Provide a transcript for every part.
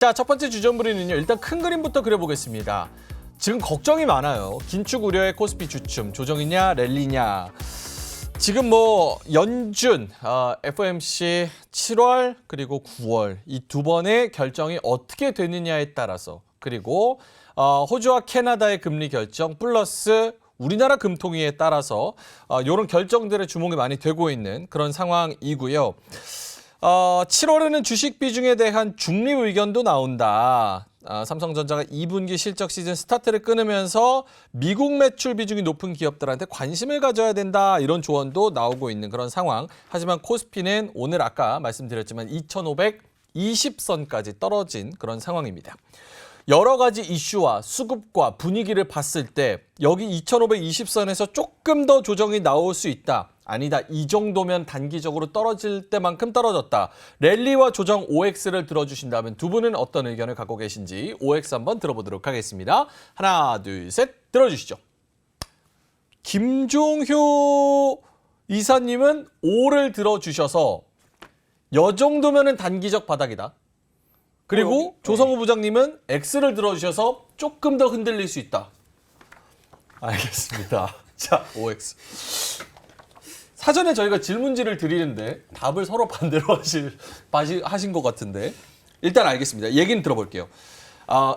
자, 첫 번째 주전부리는요. 일단 큰 그림부터 그려보겠습니다. 지금 걱정이 많아요. 긴축 우려의 코스피 주춤, 조정이냐 랠리냐. 지금 뭐 연준, FOMC 7월 그리고 9월 이 두 번의 결정이 어떻게 되느냐에 따라서, 그리고 호주와 캐나다의 금리 결정 플러스 우리나라 금통위에 따라서 이런 결정들의 주목이 많이 되고 있는 그런 상황이고요. 7월에는 주식 비중에 대한 중립 의견도 나온다. 삼성전자가 2분기 실적 시즌 스타트를 끊으면서 미국 매출 비중이 높은 기업들한테 관심을 가져야 된다. 이런 조언도 나오고 있는 그런 상황. 하지만 코스피는 오늘 아까 말씀드렸지만 2,520선까지 떨어진 그런 상황입니다. 여러 가지 이슈와 수급과 분위기를 봤을 때 여기 2,520선에서 조금 더 조정이 나올 수 있다. 아니다. 이 정도면 단기적으로 떨어질 때만큼 떨어졌다. 랠리와 조정 OX를 들어주신다면 두 분은 어떤 의견을 갖고 계신지 OX 한번 들어보도록 하겠습니다. 하나, 둘, 셋 들어주시죠. 김종효 이사님은 O를 들어주셔서 이 정도면 단기적 바닥이다. 그리고 조성우 부장님은 X를 들어주셔서 조금 더 흔들릴 수 있다. 알겠습니다. 자, OX. 사전에 저희가 질문지를 드리는데 답을 서로 반대로 하신 것 같은데 일단 알겠습니다. 얘기는 들어볼게요.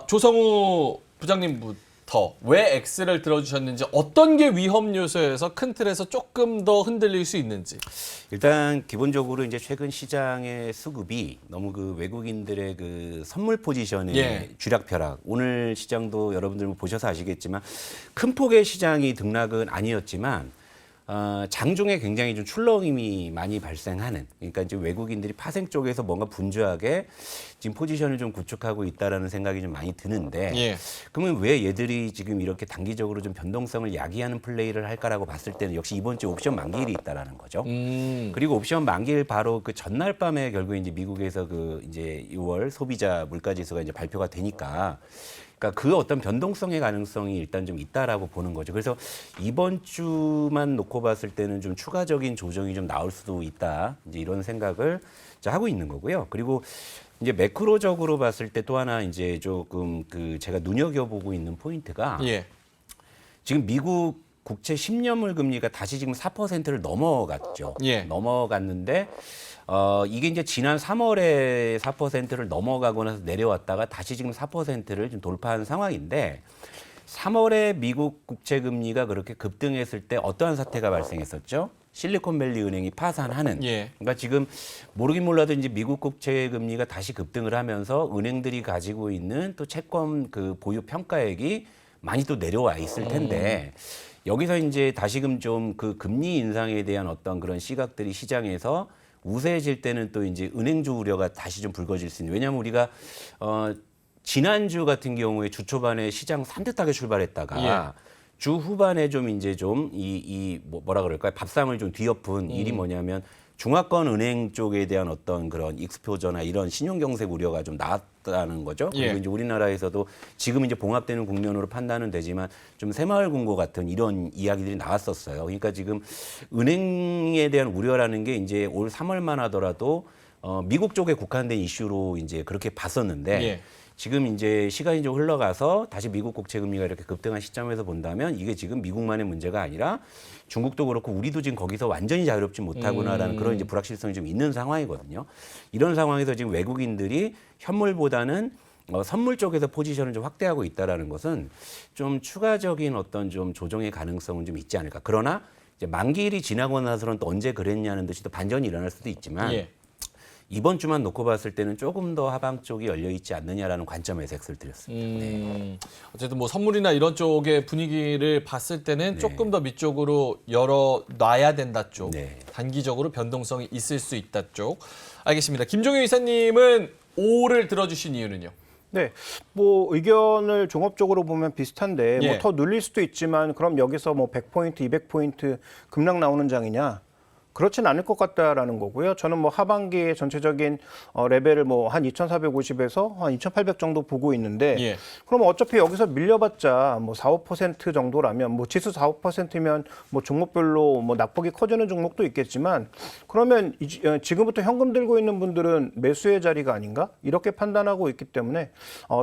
조성우 부장님부터 왜 X를 들어주셨는지, 어떤 게 위험 요소에서 큰 틀에서 조금 더 흔들릴 수 있는지. 일단 기본적으로 이제 최근 시장의 수급이 너무 그 외국인들의 그 선물 포지션의 쥐락펴락. 오늘 시장도 여러분들 보셔서 아시겠지만 큰 폭의 시장이 등락은 아니었지만 장중에 굉장히 좀 출렁임이 많이 발생하는, 그러니까 이제 외국인들이 파생 쪽에서 뭔가 분주하게 지금 포지션을 좀 구축하고 있다라는 생각이 좀 많이 드는데, 그러면 왜 얘들이 지금 이렇게 단기적으로 좀 변동성을 야기하는 플레이를 할까라고 봤을 때는 역시 이번 주 옵션 만기일이 있다라는 거죠. 그리고 옵션 만기일 바로 그 전날 밤에 결국에 이제 미국에서 그 이제 6월 소비자 물가지수가 이제 발표가 되니까. 그러니까 그 어떤 변동성의 가능성이 일단 좀 있다라고 보는 거죠. 그래서 이번 주만 놓고 봤을 때는 좀 추가적인 조정이 좀 나올 수도 있다. 이제 이런 생각을 하고 있는 거고요. 그리고 이제 매크로적으로 봤을 때 또 하나 이제 조금 그 제가 눈여겨보고 있는 포인트가 지금 미국 국채 10년물 금리가 다시 지금 4%를 넘어갔죠. 넘어갔는데 이게 이제 지난 3월에 4%를 넘어가고 나서 내려왔다가 다시 지금 4%를 좀 돌파한 상황인데, 3월에 미국 국채 금리가 그렇게 급등했을 때 어떠한 사태가 발생했었죠? 실리콘밸리 은행이 파산하는. 그러니까 지금 모르긴 몰라도 이제 미국 국채 금리가 다시 급등을 하면서 은행들이 가지고 있는 또 채권 그 보유 평가액이 많이 또 내려와 있을 텐데, 여기서 이제 다시금 좀 그 금리 인상에 대한 어떤 그런 시각들이 시장에서 우세해질 때는 또 이제 은행주 우려가 다시 좀 불거질 수 있는. 왜냐하면 우리가 지난주 같은 경우에 주 초반에 시장 산뜻하게 출발했다가 주 후반에 좀 이제 좀 뭐라 그럴까요? 밥상을 좀 뒤엎은 일이 뭐냐면 중화권 은행 쪽에 대한 어떤 그런 익스포저나 이런 신용경색 우려가 좀 나왔다는 거죠. 그리고 이제 우리나라에서도 지금 이제 봉합되는 국면으로 판단은 되지만 좀 새마을 금고 같은 이런 이야기들이 나왔었어요. 그러니까 지금 은행에 대한 우려라는 게 이제 올 3월만 하더라도 미국 쪽에 국한된 이슈로 이제 그렇게 봤었는데 지금 이제 시간이 좀 흘러가서 다시 미국 국채 금리가 이렇게 급등한 시점에서 본다면 이게 지금 미국만의 문제가 아니라 중국도 그렇고 우리도 지금 거기서 완전히 자유롭지 못하구나라는 그런 이제 불확실성이 좀 있는 상황이거든요. 이런 상황에서 지금 외국인들이 현물보다는 선물 쪽에서 포지션을 좀 확대하고 있다라는 것은 좀 추가적인 어떤 좀 조정의 가능성은 좀 있지 않을까. 그러나 이제 만기일이 지나고 나서는 또 언제 그랬냐는 듯이 또 반전이 일어날 수도 있지만 이번 주만 놓고 봤을 때는 조금 더 하방 쪽이 열려 있지 않느냐라는 관점에서 X를 드렸습니다. 어쨌든 뭐 선물이나 이런 쪽의 분위기를 봤을 때는 조금 더 밑쪽으로 열어놔야 된다 쪽, 단기적으로 변동성이 있을 수 있다 쪽. 알겠습니다. 김종효 이사님은 O를 들어주신 이유는요? 네, 뭐 의견을 종합적으로 보면 비슷한데 뭐 더 눌릴 수도 있지만 그럼 여기서 뭐 100포인트, 200포인트 급락 나오는 장이냐? 그렇진 않을 것 같다라는 거고요. 저는 뭐 하반기에 전체적인 레벨을 뭐 한 2,450에서 한 2,800 정도 보고 있는데 예. 그럼 어차피 여기서 밀려봤자 뭐 4, 5% 정도라면 뭐 지수 4, 5%면 뭐 종목별로 뭐 낙폭이 커지는 종목도 있겠지만 그러면 지금부터 현금 들고 있는 분들은 매수의 자리가 아닌가? 이렇게 판단하고 있기 때문에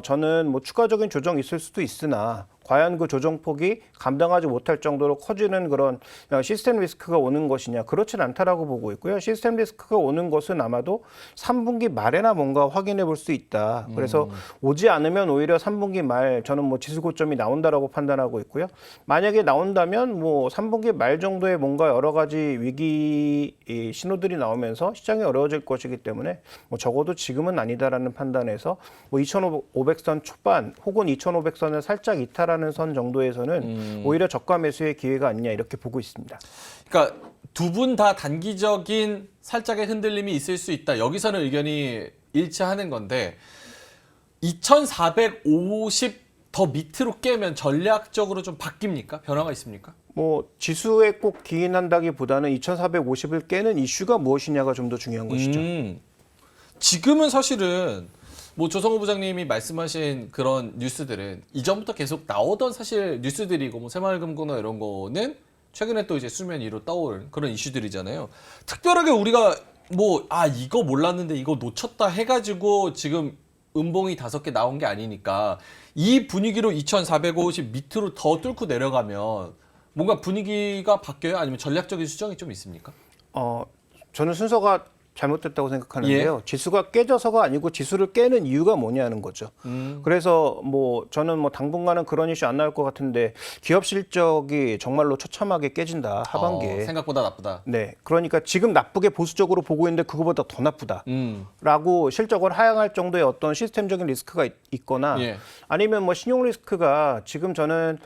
저는 뭐 추가적인 조정 있을 수도 있으나 과연 그 조정폭이 감당하지 못할 정도로 커지는 그런 시스템 리스크가 오는 것이냐 그렇진 않다라고 보고 있고요. 시스템 리스크가 오는 것은 아마도 3분기 말에나 뭔가 확인해 볼 수 있다. 그래서 오지 않으면 오히려 3분기 말 저는 뭐 지수 고점이 나온다라고 판단하고 있고요. 만약에 나온다면 뭐 3분기 말 정도에 뭔가 여러 가지 위기 신호들이 나오면서 시장이 어려워질 것이기 때문에 뭐 적어도 지금은 아니다라는 판단에서 뭐 2,500선 초반 혹은 2,500선을 살짝 이탈하는 선 정도에서는 오히려 저가 매수의 기회가 아니냐 이렇게 보고 있습니다. 그러니까 두 분 다 단기적인 살짝의 흔들림이 있을 수 있다. 여기서는 의견이 일치하는 건데 2,450 더 밑으로 깨면 전략적으로 좀 바뀝니까? 변화가 있습니까? 뭐 지수에 꼭 기인한다기보다는 2,450을 깨는 이슈가 무엇이냐가 좀 더 중요한 것이죠. 지금은 사실은 뭐 조성호 부장님이 말씀하신 그런 뉴스들은 이전부터 계속 나오던 사실 뉴스들이고 뭐 새마을금고나 이런 거는 최근에 또 이제 수면 위로 떠오른 그런 이슈들이잖아요. 특별하게 우리가 뭐 이거 몰랐는데 이거 놓쳤다 해가지고 지금 음봉이 5개 나온 게 아니니까 이 분위기로 2,450 밑으로 더 뚫고 내려가면 뭔가 분위기가 바뀌어요? 아니면 전략적인 수정이 좀 있습니까? 저는 순서가 잘못됐다고 생각하는데요. 지수가 깨져서가 아니고 지수를 깨는 이유가 뭐냐는 거죠. 그래서 뭐 저는 뭐 당분간은 그런 이슈 안 나올 것 같은데 기업 실적이 정말로 처참하게 깨진다 하반기에. 생각보다 나쁘다. 네, 그러니까 지금 나쁘게 보수적으로 보고 있는데 그거보다 더 나쁘다라고 실적을 하향할 정도의 어떤 시스템적인 리스크가 있거나 예. 아니면 뭐 신용 리스크가 지금 저는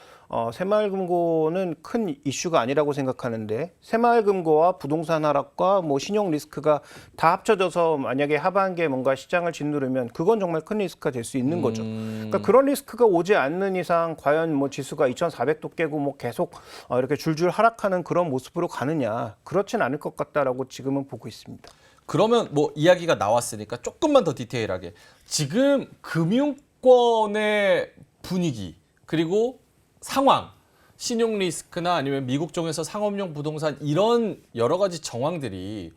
새마을금고는 큰 이슈가 아니라고 생각하는데 새마을금고와 부동산 하락과 뭐 신용 리스크가 다 합쳐져서 만약에 하반기에 뭔가 시장을 짓누르면 그건 정말 큰 리스크가 될 수 있는 거죠. 그러니까 그런 리스크가 오지 않는 이상 과연 뭐 지수가 2,400도 깨고 뭐 계속 이렇게 줄줄 하락하는 그런 모습으로 가느냐 그렇진 않을 것 같다라고 지금은 보고 있습니다. 그러면 뭐 이야기가 나왔으니까 조금만 더 디테일하게 지금 금융권의 분위기 그리고 상황, 신용 리스크나 아니면 미국 쪽에서 상업용 부동산 이런 여러 가지 정황들이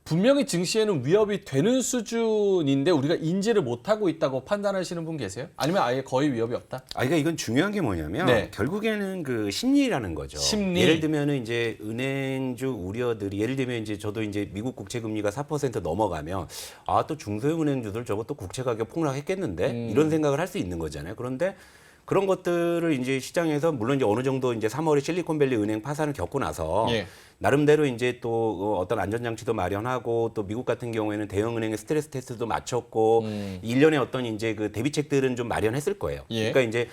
분명히 증시에는 위협이 되는 수준인데 우리가 인지를 못하고 있다고 판단하시는 분 계세요? 아니면 아예 거의 위협이 없다? 그러니까 이건 중요한 게 뭐냐면 네. 결국에는 그 심리라는 거죠. 심리. 예를 들면은 이제 은행주 우려들이 예를 들면 이제 저도 이제 미국 국채 금리가 4% 넘어가면 또 중소형 은행주들 저거 또 국채 가격 폭락했겠는데 이런 생각을 할 수 있는 거잖아요. 그런데 그런 것들을 이제 시장에서 물론 이제 어느 정도 이제 3월에 실리콘밸리 은행 파산을 겪고 나서 예. 나름대로 이제 또 어떤 안전장치도 마련하고 또 미국 같은 경우에는 대형 은행의 스트레스 테스트도 마쳤고 일련의 어떤 이제 그 대비책들은 좀 마련했을 거예요. 예. 그러니까 이제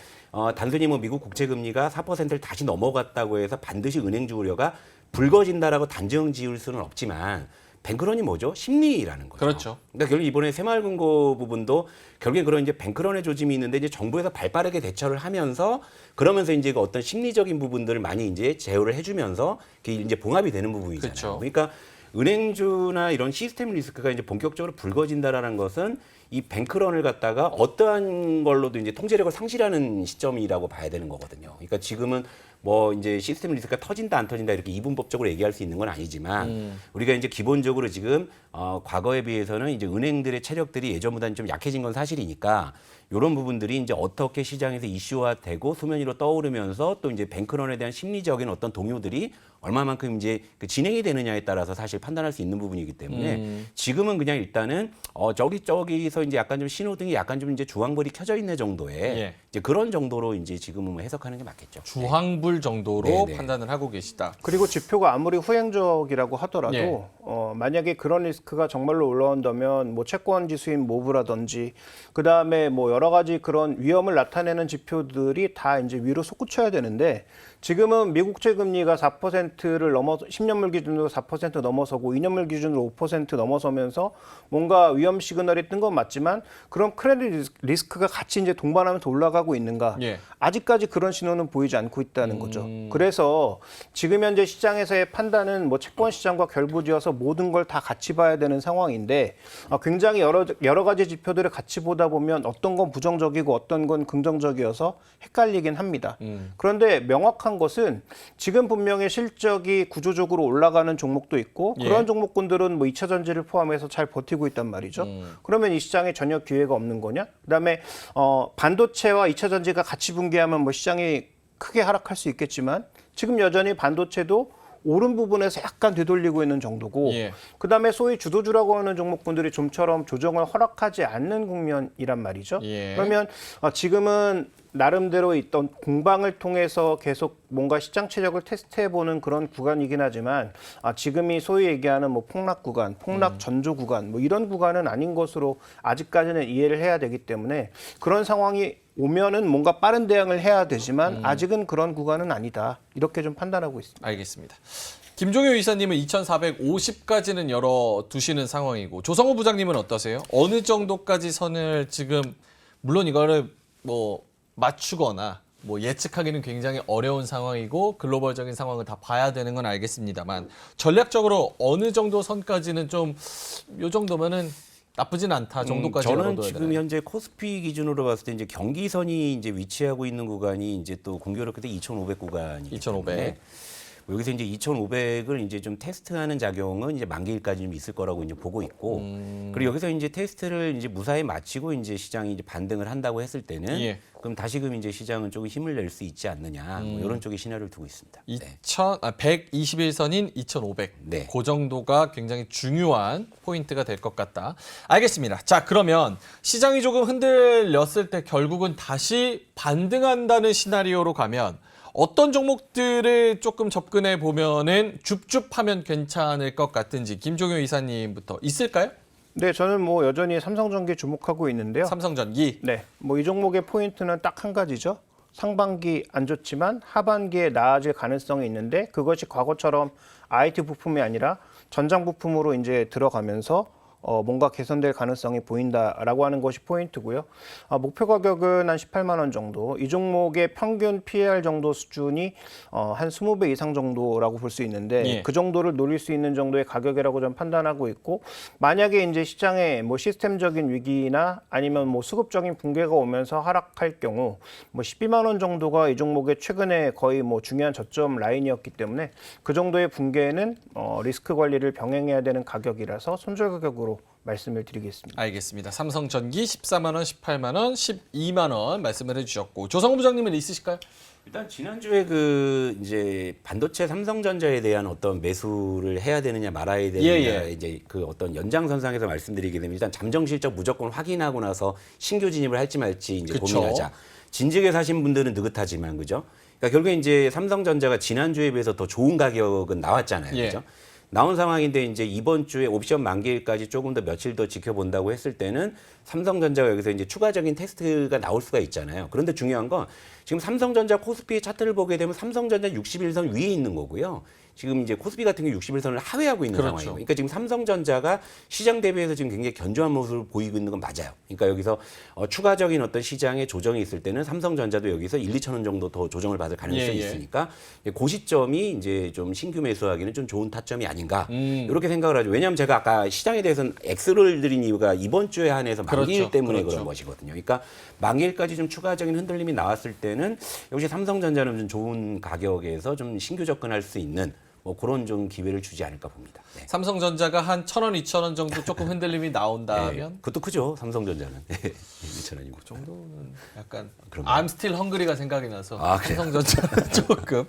단순히 뭐 미국 국채 금리가 4%를 다시 넘어갔다고 해서 반드시 은행주 우려가 불거진다라고 단정 지을 수는 없지만 뱅크런이 뭐죠? 심리라는 거죠. 그렇죠. 그러니까 결국 이번에 새마을금고 부분도 결국에 그런 이제 뱅크런의 조짐이 있는데 이제 정부에서 발빠르게 대처를 하면서 그러면서 이제 그 어떤 심리적인 부분들을 많이 이제 제어를 해주면서 그게 이제 봉합이 되는 부분이잖아요. 그렇죠. 그러니까 은행주나 이런 시스템 리스크가 이제 본격적으로 불거진다라는 것은 이 뱅크런을 갖다가 어떠한 걸로도 이제 통제력을 상실하는 시점이라고 봐야 되는 거거든요. 그러니까 지금은 뭐 이제 시스템 리스크가 터진다 안 터진다 이렇게 이분법적으로 얘기할 수 있는 건 아니지만 우리가 이제 기본적으로 지금 과거에 비해서는 이제 은행들의 체력들이 예전보다는 좀 약해진 건 사실이니까 이런 부분들이 이제 어떻게 시장에서 이슈화되고 수면 위로 떠오르면서 또 이제 뱅크런에 대한 심리적인 어떤 동요들이 얼마만큼 이제 그 진행이 되느냐에 따라서 사실 판단할 수 있는 부분이기 때문에 지금은 그냥 일단은 저기서 이제 약간 좀 신호등이 약간 좀 이제 주황불이 켜져 있는 정도의 예. 이제 그런 정도로 이제 지금은 해석하는 게 맞겠죠. 주황불 정도로 네네. 판단을 하고 계시다. 그리고 지표가 아무리 후행적이라고 하더라도 예. 만약에 그런 리스크가 정말로 올라온다면 뭐 채권 지수인 모브라든지 그 다음에 뭐 여러 가지 그런 위험을 나타내는 지표들이 다 이제 위로 솟구쳐야 되는데 지금은 미국채 금리가 4%를 넘어 10년물 기준으로 4% 넘어서고 2년물 기준으로 5% 넘어서면서 뭔가 위험 시그널이 뜬 건 맞지만 그런 크레딧 리스크가 같이 이제 동반하면서 올라가고 있는가? 예. 아직까지 그런 신호는 보이지 않고 있다는 거죠. 그래서 지금 현재 시장에서의 판단은 뭐 채권 시장과 결부지어서 모든 걸 다 같이 봐야 되는 상황인데 굉장히 여러 가지 지표들을 같이 보다 보면 어떤 건 부정적이고 어떤 건 긍정적이어서 헷갈리긴 합니다. 그런데 명확한 것은 지금 분명히 실적이 구조적으로 올라가는 종목도 있고 예. 그런 종목군들은 뭐 2차 전지를 포함해서 잘 버티고 있단 말이죠. 그러면 이 시장에 전혀 기회가 없는 거냐? 그다음에 반도체와 2차 전지가 같이 붕괴하면 뭐 시장이 크게 하락할 수 있겠지만 지금 여전히 반도체도 오른 부분에서 약간 되돌리고 있는 정도고 예. 그다음에 소위 주도주라고 하는 종목분들이 좀처럼 조정을 허락하지 않는 국면이란 말이죠. 예. 그러면 지금은 나름대로 있던 공방을 통해서 계속 뭔가 시장 체력을 테스트해보는 그런 구간이긴 하지만 지금이 소위 얘기하는 뭐 폭락 구간, 폭락 전조 구간 뭐 이런 구간은 아닌 것으로 아직까지는 이해를 해야 되기 때문에 그런 상황이 오면은 뭔가 빠른 대응을 해야 되지만 아직은 그런 구간은 아니다. 이렇게 좀 판단하고 있습니다. 알겠습니다. 김종효 이사님은 2,450까지는 열어두시는 상황이고 조성호 부장님은 어떠세요? 어느 정도까지 선을 지금 물론 이거를 뭐 맞추거나 뭐 예측하기는 굉장히 어려운 상황이고 글로벌적인 상황을 다 봐야 되는 건 알겠습니다만 전략적으로 어느 정도 선까지는 좀 요 정도면은 나쁘진 않다 정도까지 저는 열어둬야 지금 되나요? 현재 코스피 기준으로 봤을 때 이제 경기선이 이제 위치하고 있는 구간이 이제 또 공교롭게도 2,500 구간이기 2,500. 때문에 여기서 이제 2,500을 이제 좀 테스트하는 작용은 이제 만기일까지 좀 있을 거라고 이제 보고 있고 그리고 여기서 이제 테스트를 이제 무사히 마치고 이제 시장이 이제 반등을 한다고 했을 때는 예. 그럼 다시금 이제 시장은 조금 힘을 낼 수 있지 않느냐 뭐 이런 쪽의 시나리오를 두고 있습니다. 네. 121선인 2,500. 네. 그 정도가 굉장히 중요한 포인트가 될 것 같다. 알겠습니다. 자, 그러면 시장이 조금 흔들렸을 때 결국은 다시 반등한다는 시나리오로 가면 어떤 종목들을 조금 접근해 보면은 줍줍하면 괜찮을 것 같은지 김종효 이사님부터 있을까요? 네, 저는 뭐 여전히 삼성전기 주목하고 있는데요. 삼성전기. 네, 뭐 이 종목의 포인트는 딱 한 가지죠. 상반기 안 좋지만 하반기에 나아질 가능성이 있는데 그것이 과거처럼 IT 부품이 아니라 전장 부품으로 이제 들어가면서 뭔가 개선될 가능성이 보인다라고 하는 것이 포인트고요. 목표 가격은 한 18만 원 정도. 이 종목의 평균 PER 정도 수준이 한 20배 이상 정도라고 볼 수 있는데 예. 그 정도를 노릴 수 있는 정도의 가격이라고 좀 판단하고 있고 만약에 이제 시장에 뭐 시스템적인 위기나 아니면 뭐 수급적인 붕괴가 오면서 하락할 경우 뭐 12만 원 정도가 이 종목의 최근에 거의 뭐 중요한 저점 라인이었기 때문에 그 정도의 붕괴는 리스크 관리를 병행해야 되는 가격이라서 손절 가격으로 말씀을 드리겠습니다. 알겠습니다. 삼성전기 14만 원, 18만 원, 12만 원 말씀을 해주셨고 조성호 부장님은 있으실까요? 일단 지난주에 그 이제 반도체 삼성전자에 대한 어떤 매수를 해야 되느냐 말아야 되느냐 예. 이제 그 어떤 연장선상에서 말씀드리게 되면 일단 잠정 실적 무조건 확인하고 나서 신규 진입을 할지 말지 이제 그쵸. 고민하자. 진즉에 사신 분들은 느긋하지만 그죠? 그러니까 결국에 이제 삼성전자가 지난주에 비해서 더 좋은 가격은 나왔잖아요. 예. 그죠? 나온 상황인데 이제 이번 주에 옵션 만기일까지 조금 더 며칠 더 지켜본다고 했을 때는 삼성전자가 여기서 이제 추가적인 테스트가 나올 수가 있잖아요. 그런데 중요한 건 지금 삼성전자 코스피의 차트를 보게 되면 삼성전자 61선 위에 있는 거고요. 지금 이제 코스피 같은 경우 61선을 하회하고 있는 그렇죠. 상황이에요. 그러니까 지금 삼성전자가 시장 대비해서 지금 굉장히 견조한 모습을 보이고 있는 건 맞아요. 그러니까 여기서 추가적인 어떤 시장의 조정이 있을 때는 삼성전자도 여기서 1, 2천 원 정도 더 조정을 받을 가능성이 예. 있으니까 그 시점이 이제 좀 신규 매수하기는 좀 좋은 타점이 아닌가 이렇게 생각을 하죠. 왜냐하면 제가 아까 시장에 대해서는 X를 드린 이유가 이번 주에 한해서 만기일 그렇죠. 때문에 그렇죠. 그런 것이거든요. 그러니까 만기일까지 좀 추가적인 흔들림이 나왔을 때는 역시 삼성전자는 좀 좋은 가격에서 좀 신규 접근할 수 있는 뭐 그런 좀 기회를 주지 않을까 봅니다. 네. 삼성전자가 한 1,000원, 2,000원 정도 조금 흔들림이 나온다면 네, 그것도 크죠. 삼성전자는 2,000원이고. 그 정도는 약간 그런가요? I'm still hungry가 생각이 나서 그래요? 삼성전자는 조금.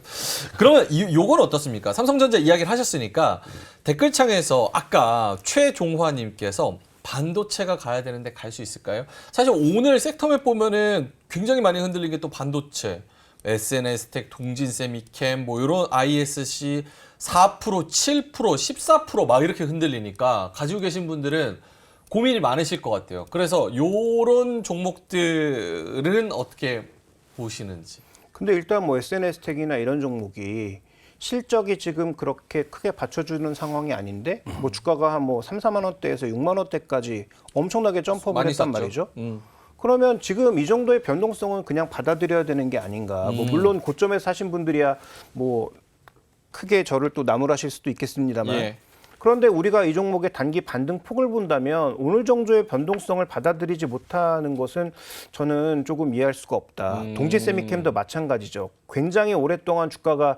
그러면 요건 어떻습니까? 삼성전자 이야기를 하셨으니까 댓글창에서 아까 최종화님께서 반도체가 가야 되는데 갈 수 있을까요? 사실 오늘 섹터맵 보면은 굉장히 많이 흔들린 게 또 반도체, SNS텍, 동진세미캠, 뭐 이런 ISC 4%, 7%, 14%막 이렇게 흔들리니까 가지고 계신 분들은 고민이 많으실 것 같아요. 그래서 요런 종목들은 어떻게 보시는지. 근데 일단 뭐 SNS텍이나 이런 종목이 실적이 지금 그렇게 크게 받쳐주는 상황이 아닌데 뭐 주가가 한 뭐 3, 4만 원대에서 6만 원대까지 엄청나게 점프업을 많이 했단 쌌죠. 말이죠. 그러면 지금 이 정도의 변동성은 그냥 받아들여야 되는 게 아닌가. 뭐 물론 고점에 사신 분들이야 뭐 크게 저를 또 나무라실 수도 있겠습니다만. 예. 그런데 우리가 이 종목의 단기 반등폭을 본다면 오늘 정도의 변동성을 받아들이지 못하는 것은 저는 조금 이해할 수가 없다. 동지 세미캠도 마찬가지죠. 굉장히 오랫동안 주가가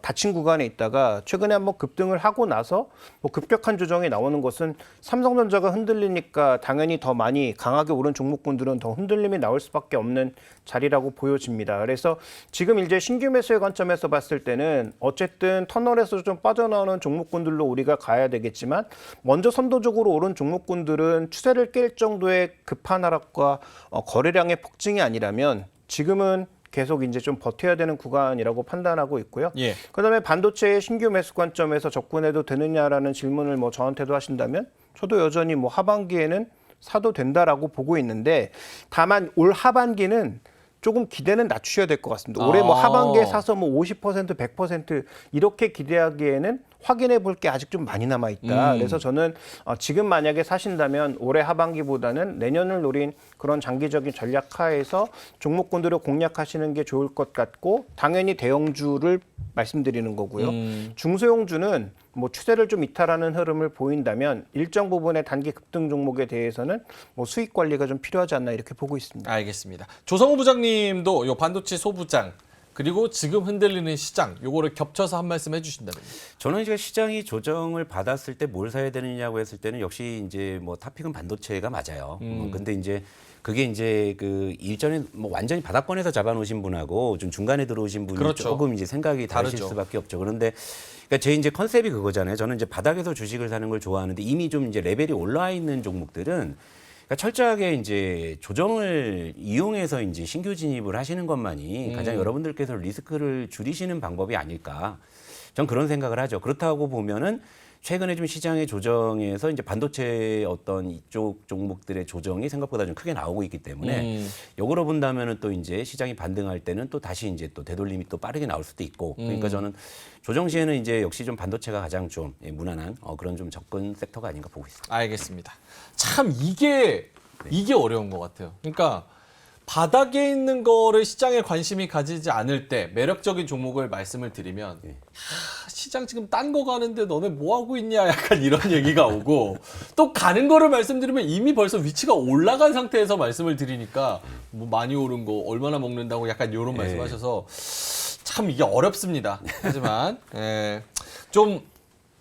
닫힌 구간에 있다가 최근에 한번 급등을 하고 나서 뭐 급격한 조정이 나오는 것은 삼성전자가 흔들리니까 당연히 더 많이 강하게 오른 종목군들은 더 흔들림이 나올 수밖에 없는 자리라고 보여집니다. 그래서 지금 이제 신규 매수의 관점에서 봤을 때는 어쨌든 터널에서 좀 빠져나오는 종목군들로 우리가 가야 되겠지만 먼저 선도적으로 오른 종목군들은 추세를 깰 정도의 급한 하락과 거래량의 폭증이 아니라면 지금은 계속 이제 좀 버텨야 되는 구간이라고 판단하고 있고요. 예. 그다음에 반도체의 신규 매수 관점에서 접근해도 되느냐라는 질문을 뭐 저한테도 하신다면 저도 여전히 뭐 하반기에는 사도 된다라고 보고 있는데 다만 올 하반기는 조금 기대는 낮추셔야 될 것 같습니다. 올해 뭐 하반기에 사서 뭐 50%, 100% 이렇게 기대하기에는 확인해 볼 게 아직 좀 많이 남아 있다. 그래서 저는 지금 만약에 사신다면 올해 하반기보다는 내년을 노린 그런 장기적인 전략 하에서 종목군들을 공략하시는 게 좋을 것 같고 당연히 대형주를 말씀드리는 거고요. 중소형주는 뭐 추세를 좀 이탈하는 흐름을 보인다면 일정 부분의 단기 급등 종목에 대해서는 뭐 수익 관리가 좀 필요하지 않나 이렇게 보고 있습니다. 알겠습니다. 조성우 부장님도 요 반도체 소부장 그리고 지금 흔들리는 시장 요거를 겹쳐서 한 말씀 해주신다면요. 저는 이제 시장이 조정을 받았을 때 뭘 사야 되느냐고 했을 때는 역시 이제 뭐 탑픽은 반도체가 맞아요. 근데 이제 그게 이제 그 일전에 뭐 완전히 바닥권에서 잡아놓으신 분하고 좀 중간에 들어오신 분이 그렇죠. 조금 이제 생각이 다르실 다르죠. 수밖에 없죠. 그런데 그러니까 제 이제 컨셉이 그거잖아요. 저는 이제 바닥에서 주식을 사는 걸 좋아하는데 이미 좀 이제 레벨이 올라와 있는 종목들은 그러니까 철저하게 이제 조정을 이용해서 이제 신규 진입을 하시는 것만이 가장 여러분들께서 리스크를 줄이시는 방법이 아닐까. 전 그런 생각을 하죠. 그렇다고 보면은 최근에 좀 시장의 조정에서 이제 반도체 어떤 이쪽 종목들의 조정이 생각보다 좀 크게 나오고 있기 때문에 역으로 본다면은 또 이제 시장이 반등할 때는 또 다시 이제 또 되돌림이 또 빠르게 나올 수도 있고 그러니까 저는 조정 시에는 이제 역시 좀 반도체가 가장 좀 무난한 그런 좀 접근 섹터가 아닌가 보고 있습니다. 알겠습니다. 참 이게 어려운 것 같아요. 그러니까 바닥에 있는 거를 시장에 관심이 가지지 않을 때 매력적인 종목을 말씀을 드리면 시장 지금 딴 거 가는데 너네 뭐 하고 있냐 약간 이런 얘기가 오고 또 가는 거를 말씀드리면 이미 벌써 위치가 올라간 상태에서 말씀을 드리니까 뭐 많이 오른 거 얼마나 먹는다고 약간 이런 말씀하셔서 참 이게 어렵습니다. 하지만 좀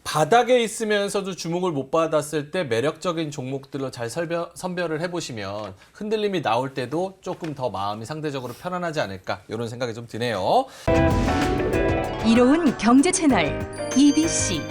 바닥에 있으면서도 주목을 못 받았을 때 매력적인 종목들로 잘 선별을 해보시면 흔들림이 나올 때도 조금 더 마음이 상대적으로 편안하지 않을까 이런 생각이 좀 드네요. 이로운 경제 채널 EBC